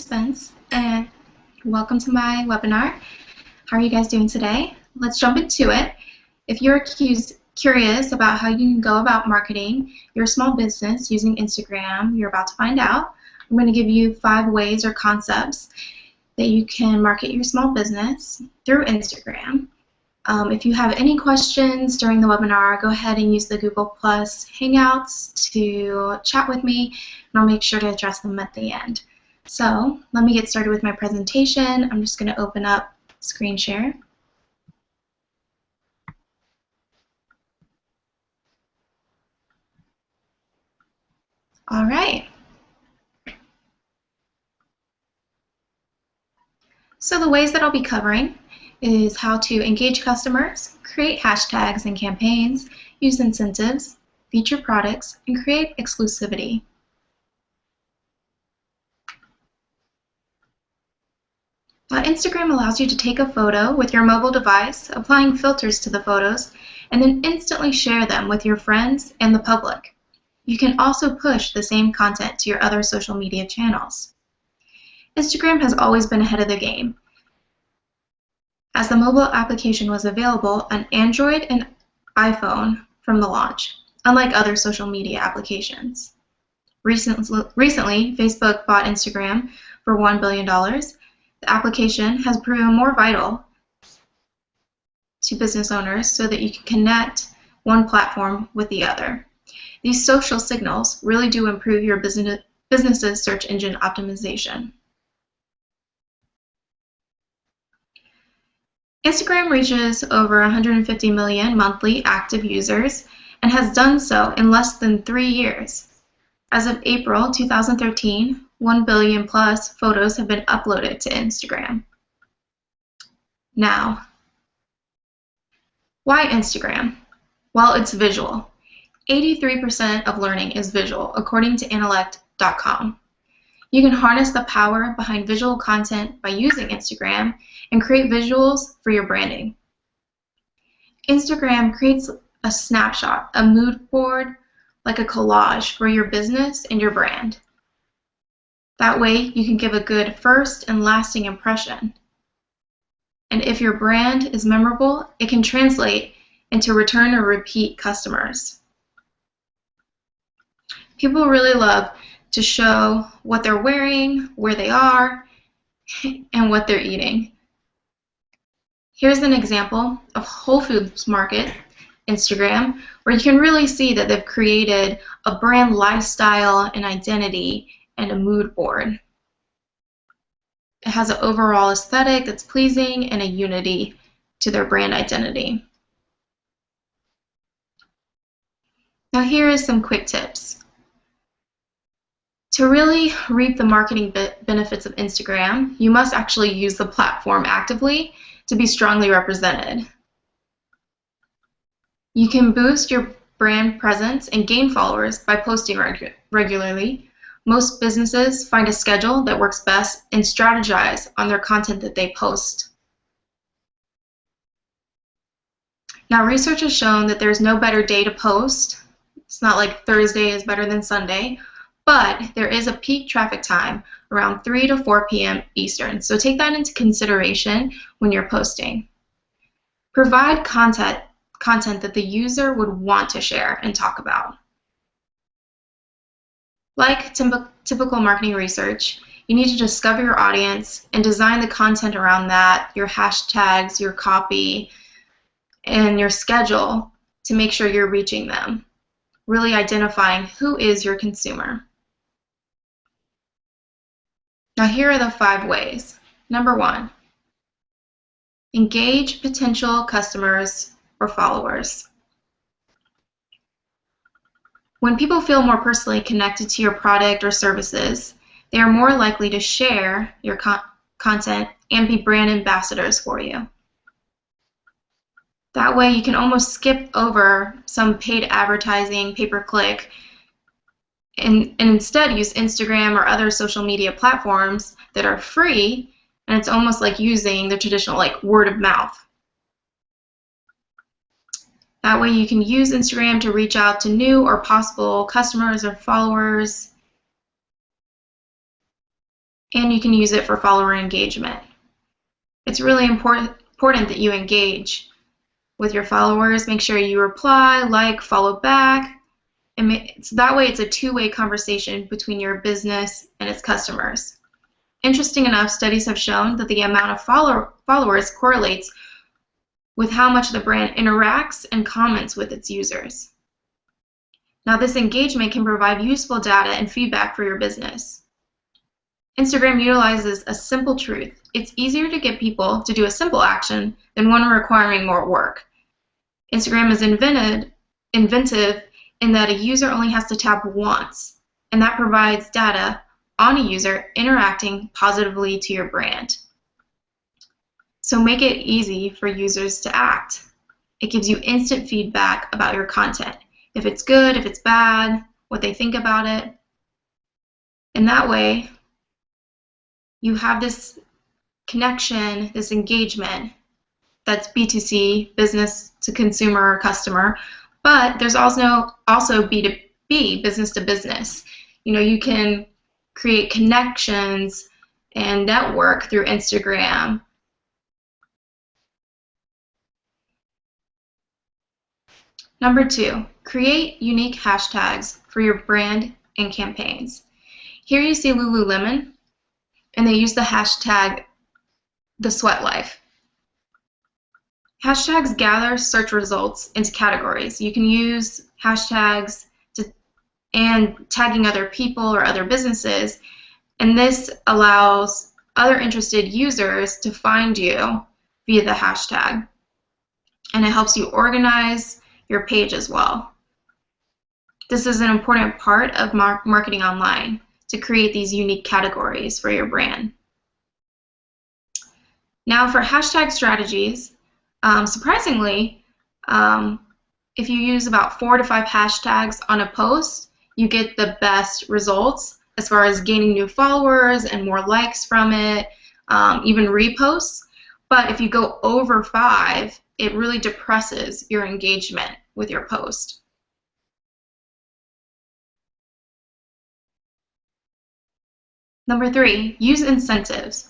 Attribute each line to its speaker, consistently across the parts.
Speaker 1: Spence, and welcome to my webinar. How are you guys doing today? Let's jump into it. If you're curious about how you can go about marketing your small business using Instagram, you're about to find out. I'm going to give you 5 ways or concepts that you can market your small business through Instagram. If you have any questions during the webinar, go ahead and use the Google Plus Hangouts to chat with me, and I'll make sure to address them at the end. So let me get started with my presentation. I'm just going to open up screen share. All right. So the ways that I'll be covering is how to engage customers, create hashtags and campaigns, use incentives, feature products, and create exclusivity. Instagram allows you to take a photo with your mobile device, applying filters to the photos, and then instantly share them with your friends and the public. You can also push the same content to your other social media channels. Instagram has always been ahead of the game, as the mobile application was available on Android and iPhone from the launch, unlike other social media applications. Recently, Facebook bought Instagram for $1 billion. The application has proven more vital to business owners so that you can connect one platform with the other. These social signals really do improve your business's search engine optimization. Instagram reaches over 150 million monthly active users and has done so in less than 3 years. As of April 2013, 1 billion plus photos have been uploaded to Instagram. Now, why Instagram? Well, it's visual. 83% of learning is visual, according to Intellect.com. You can harness the power behind visual content by using Instagram and create visuals for your branding. Instagram creates a snapshot, a mood board, like a collage for your business and your brand. That way, you can give a good first and lasting impression. And if your brand is memorable, it can translate into return or repeat customers. People really love to show what they're wearing, where they are, and what they're eating. Here's an example of Whole Foods Market Instagram, where you can really see that they've created a brand lifestyle and identity and a mood board. It has an overall aesthetic that's pleasing and a unity to their brand identity. Now here is some quick tips. To really reap the marketing benefits of Instagram, you must actually use the platform actively to be strongly represented. You can boost your brand presence and gain followers by posting regularly. Most businesses find a schedule that works best and strategize on their content that they post. Now, research has shown that there's no better day to post. It's not like Thursday is better than Sunday, but there is a peak traffic time around 3 to 4 p.m. Eastern, so take that into consideration when you're posting. Provide content that the user would want to share and talk about. Like typical marketing research, you need to discover your audience and design the content around that, your hashtags, your copy, and your schedule to make sure you're reaching them, really identifying who is your consumer. Now here are the 5 ways. Number 1, engage potential customers or followers. When people feel more personally connected to your product or services, they are more likely to share your content and be brand ambassadors for you. That way you can almost skip over some paid advertising, pay-per-click, and instead use Instagram or other social media platforms that are free, and it's almost like using the traditional word of mouth. That way you can use Instagram to reach out to new or possible customers or followers and you can use it for follower engagement. It's really important that you engage with your followers. Make sure you reply, like, follow back, and so that way it's a two-way conversation between your business and its customers. Interesting enough, studies have shown that the amount of followers correlates with how much the brand interacts and comments with its users. Now, this engagement can provide useful data and feedback for your business. Instagram utilizes a simple truth. It's easier to get people to do a simple action than one requiring more work. Instagram is inventive in that a user only has to tap once, and that provides data on a user interacting positively to your brand. So make it easy for users to act. It gives you instant feedback about your content. If it's good, if it's bad, what they think about it. And that way, you have this connection, this engagement that's B2C, business to consumer or customer, but there's also B2B, business to business. You know, you can create connections and network through Instagram. Number 2, create unique hashtags for your brand and campaigns. Here you see Lululemon, and they use the hashtag #TheSweatLife. Hashtags gather search results into categories. You can use hashtags and tagging other people or other businesses, and this allows other interested users to find you via the hashtag, and it helps you organize your page as well. This is an important part of marketing online, to create these unique categories for your brand. Now for hashtag strategies, surprisingly, if you use about 4 to 5 hashtags on a post, you get the best results as far as gaining new followers and more likes from it, even reposts. But if you go over 5, it really depresses your engagement with your post. Number 3, use incentives.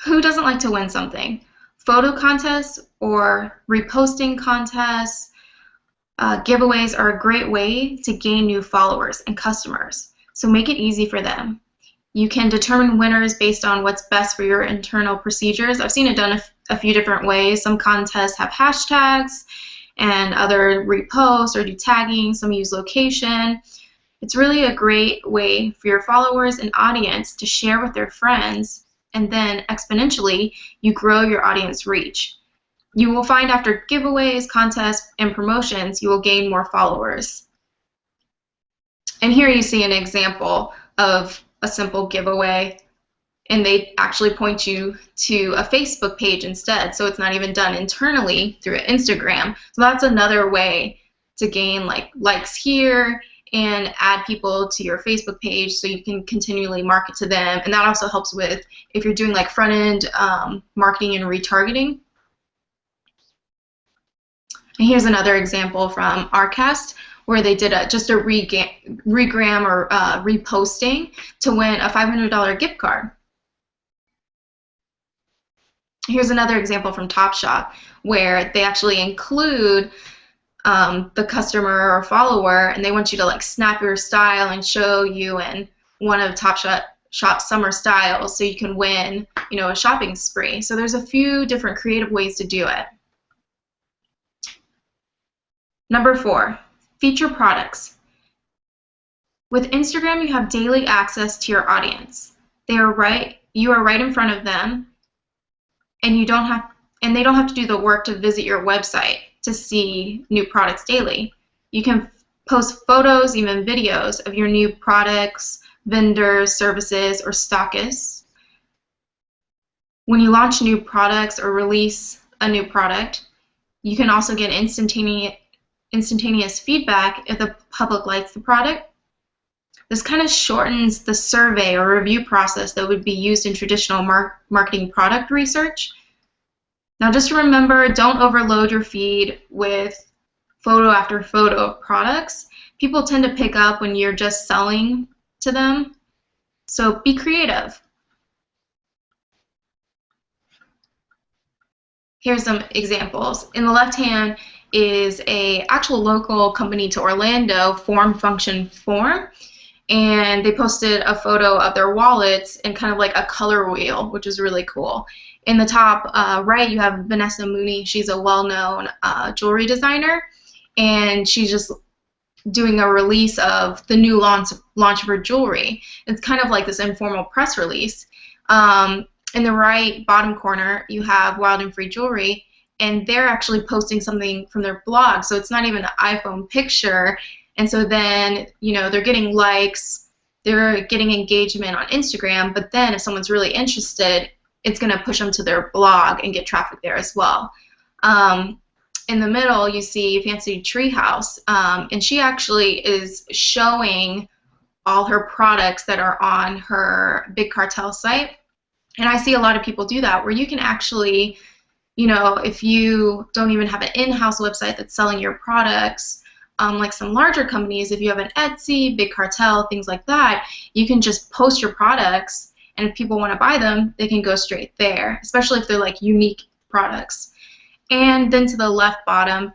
Speaker 1: Who doesn't like to win something? Photo contests or reposting contests, giveaways are a great way to gain new followers and customers, so make it easy for them. You can determine winners based on what's best for your internal procedures. I've seen it done a few different ways. Some contests have hashtags, and other repost or do tagging. Some use location. It's really a great way for your followers and audience to share with their friends, and then exponentially you grow your audience reach. You will find after giveaways, contests, and promotions, you will gain more followers. And here you see an example of a simple giveaway, and they actually point you to a Facebook page instead, so it's not even done internally through Instagram. So that's another way to gain likes here and add people to your Facebook page so you can continually market to them. And that also helps with if you're doing like front-end marketing and retargeting. And here's another example from Arcast where they did just a regram or reposting to win a $500 gift card. Here's another example from Topshop where they actually include the customer or follower, and they want you to like snap your style and show you in one of Topshop's summer styles so you can win, you know, a shopping spree. So there's a few different creative ways to do it. Number 4, feature products. With Instagram, you have daily access to your audience. You are right in front of them, and they don't have to do the work to visit your website to see new products daily. You can post photos, even videos of your new products, vendors, services, or stockists. When you launch new products or release a new product, you can also get instantaneous feedback if the public likes the product. This kind of shortens the survey or review process that would be used in traditional marketing product research. Now just remember, don't overload your feed with photo after photo of products. People tend to pick up when you're just selling to them. So be creative. Here's some examples. In the left hand is a actual local company to Orlando, Form Function Form, and they posted a photo of their wallets in kind of like a color wheel, which is really cool. In the top right, you have Vanessa Mooney. She's a well-known jewelry designer, and she's just doing a release of the new launch of her jewelry. It's kind of like this informal press release. In the right bottom corner, you have Wild and Free Jewelry, and they're actually posting something from their blog, so it's not even an iPhone picture. And so then, you know, they're getting likes, they're getting engagement on Instagram, but then if someone's really interested, it's going to push them to their blog and get traffic there as well. In the middle, you see Fancy Treehouse, and she actually is showing all her products that are on her Big Cartel site. And I see a lot of people do that, where you can actually, you know, if you don't even have an in-house website that's selling your products, like some larger companies, if you have an Etsy, Big Cartel, things like that, you can just post your products, and if people want to buy them, they can go straight there, especially if they're like unique products. And then to the left bottom,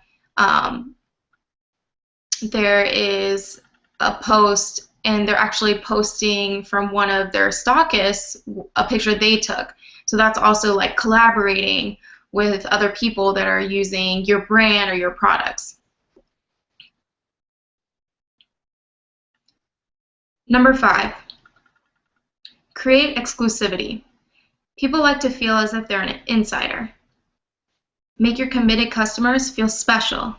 Speaker 1: there is a post, and they're actually posting from one of their stockists a picture they took. So that's also like collaborating with other people that are using your brand or your products. Number 5, create exclusivity. People like to feel as if they're an insider. Make your committed customers feel special.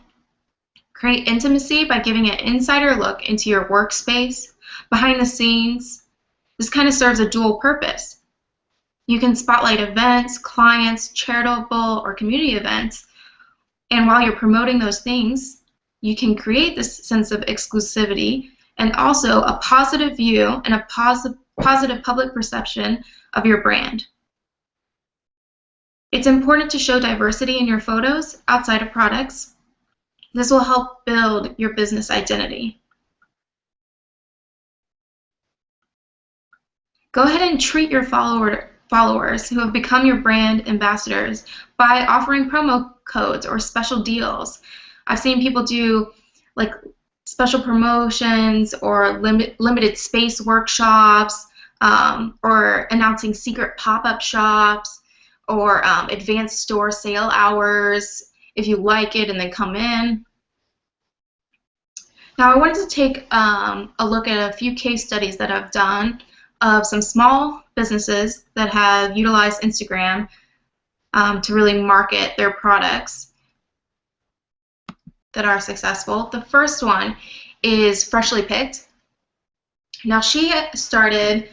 Speaker 1: Create intimacy by giving an insider look into your workspace, behind the scenes. This kind of serves a dual purpose. You can spotlight events, clients, charitable or community events, and while you're promoting those things, you can create this sense of exclusivity and also a positive view and a positive public perception of your brand. It's important to show diversity in your photos outside of products. This will help build your business identity. Go ahead and treat your followers who have become your brand ambassadors by offering promo codes or special deals. I've seen people do like special promotions or limited space workshops, or announcing secret pop-up shops, or advanced store sale hours if you like it and then come in. Now I wanted to take a look at a few case studies that I've done of some small businesses that have utilized Instagram to really market their products that are successful. The first one is Freshly Picked. Now she started,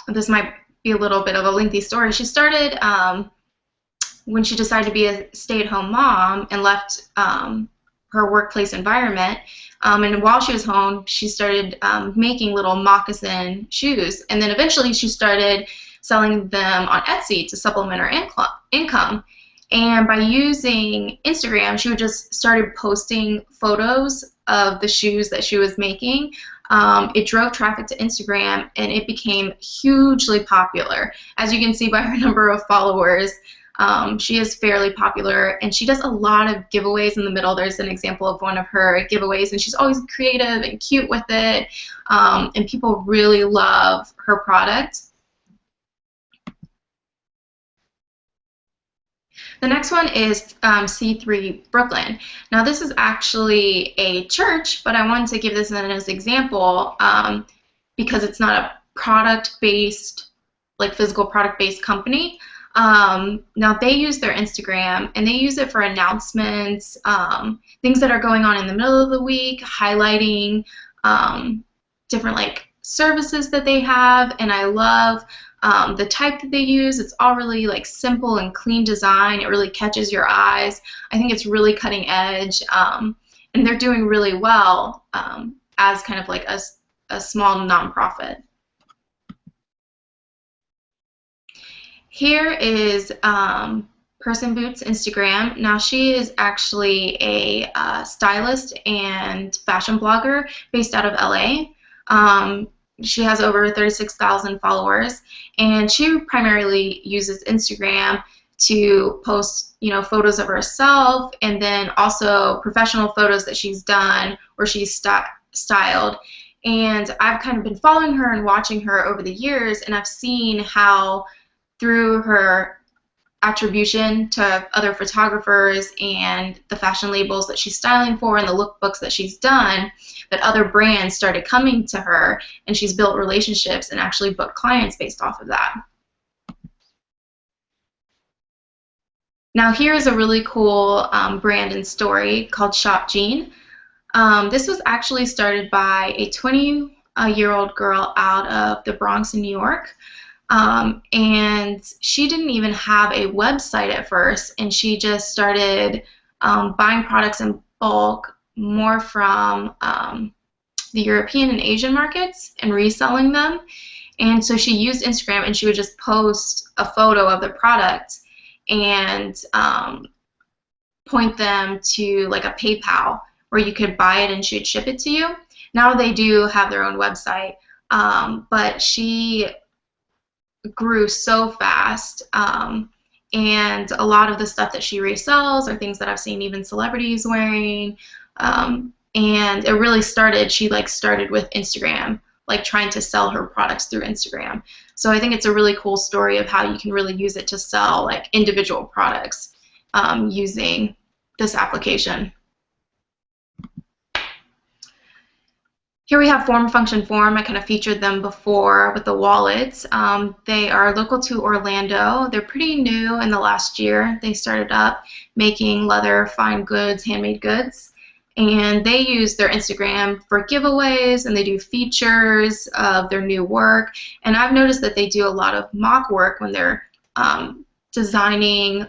Speaker 1: this might be a little bit of a lengthy story, she started when she decided to be a stay-at-home mom and left her workplace environment, and while she was home she started making little moccasin shoes, and then eventually she started selling them on Etsy to supplement her income. And by using Instagram, she would just started posting photos of the shoes that she was making. It drove traffic to Instagram, and it became hugely popular. As you can see by her number of followers, she is fairly popular, and she does a lot of giveaways. In the middle, there's an example of one of her giveaways, and she's always creative and cute with it, and people really love her product. The next one is C3 Brooklyn. Now this is actually a church, but I wanted to give this as an example because it's not a product-based, like physical product-based company. Now they use their Instagram, and they use it for announcements, things that are going on in the middle of the week, highlighting different like services that they have, and I love the type that they use. It's all really like simple and clean design. It really catches your eyes. I think it's really cutting edge, and they're doing really well as kind of like a small nonprofit. Here is Person Boots Instagram. Now she is actually a stylist and fashion blogger based out of LA. She has over 36,000 followers, and she primarily uses Instagram to post, photos of herself, and then also professional photos that she's done or she's styled. And I've kind of been following her and watching her over the years, and I've seen how through her attribution to other photographers and the fashion labels that she's styling for and the lookbooks that she's done, that other brands started coming to her, and she's built relationships and actually booked clients based off of that. Now here's a really cool brand and story called Shop Jean. This was actually started by a 20-year-old girl out of the Bronx in New York. And she didn't even have a website at first, and she just started buying products in bulk, more from the European and Asian markets, and reselling them. And so she used Instagram, and she would just post a photo of the product and point them to like a PayPal where you could buy it and she'd ship it to you. Now they do have their own website, but she grew so fast, and a lot of the stuff that she resells are things that I've seen even celebrities wearing, and it really started, she started with Instagram, trying to sell her products through Instagram. So I think it's a really cool story of how you can really use it to sell individual products using this application. Here we have Form Function Form. I kind of featured them before with the wallets. They are local to Orlando. They're pretty new in the last year. They started up making leather, fine goods, handmade goods. And they use their Instagram for giveaways, and they do features of their new work. And I've noticed that they do a lot of mock work when they're designing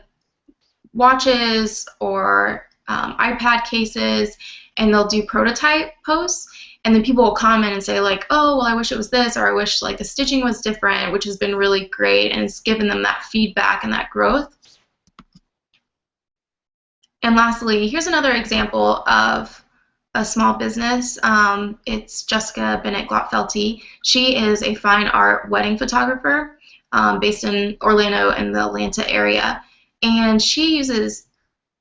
Speaker 1: watches or iPad cases, and they'll do prototype posts. And then people will comment and say oh, well, I wish it was this, or I wish the stitching was different, which has been really great, and it's given them that feedback and that growth. And lastly, here's another example of a small business. It's Jessica Bennett Glotfelty. She is a fine art wedding photographer based in Orlando and the Atlanta area. And she uses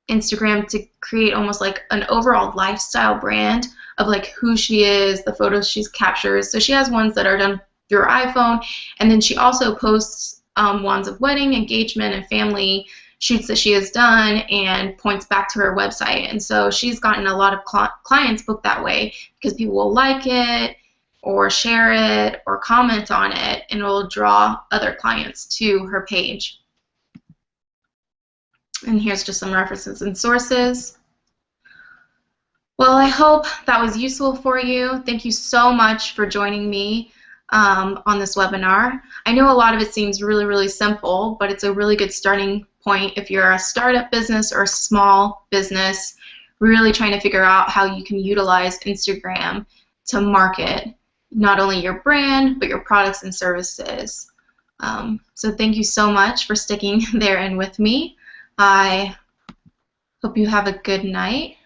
Speaker 1: Instagram to create almost an overall lifestyle brand of who she is, the photos she captures. So she has ones that are done through her iPhone, and then she also posts ones of wedding, engagement, and family shoots that she has done and points back to her website. And so she's gotten a lot of clients booked that way because people will like it or share it or comment on it, and it will draw other clients to her page. And here's just some references and sources. Well, I hope that was useful for you. Thank you so much for joining me on this webinar. I know a lot of it seems really, really simple, but it's a really good starting point if you're a startup business or a small business, really trying to figure out how you can utilize Instagram to market not only your brand, but your products and services. So thank you so much for sticking there and with me. I hope you have a good night.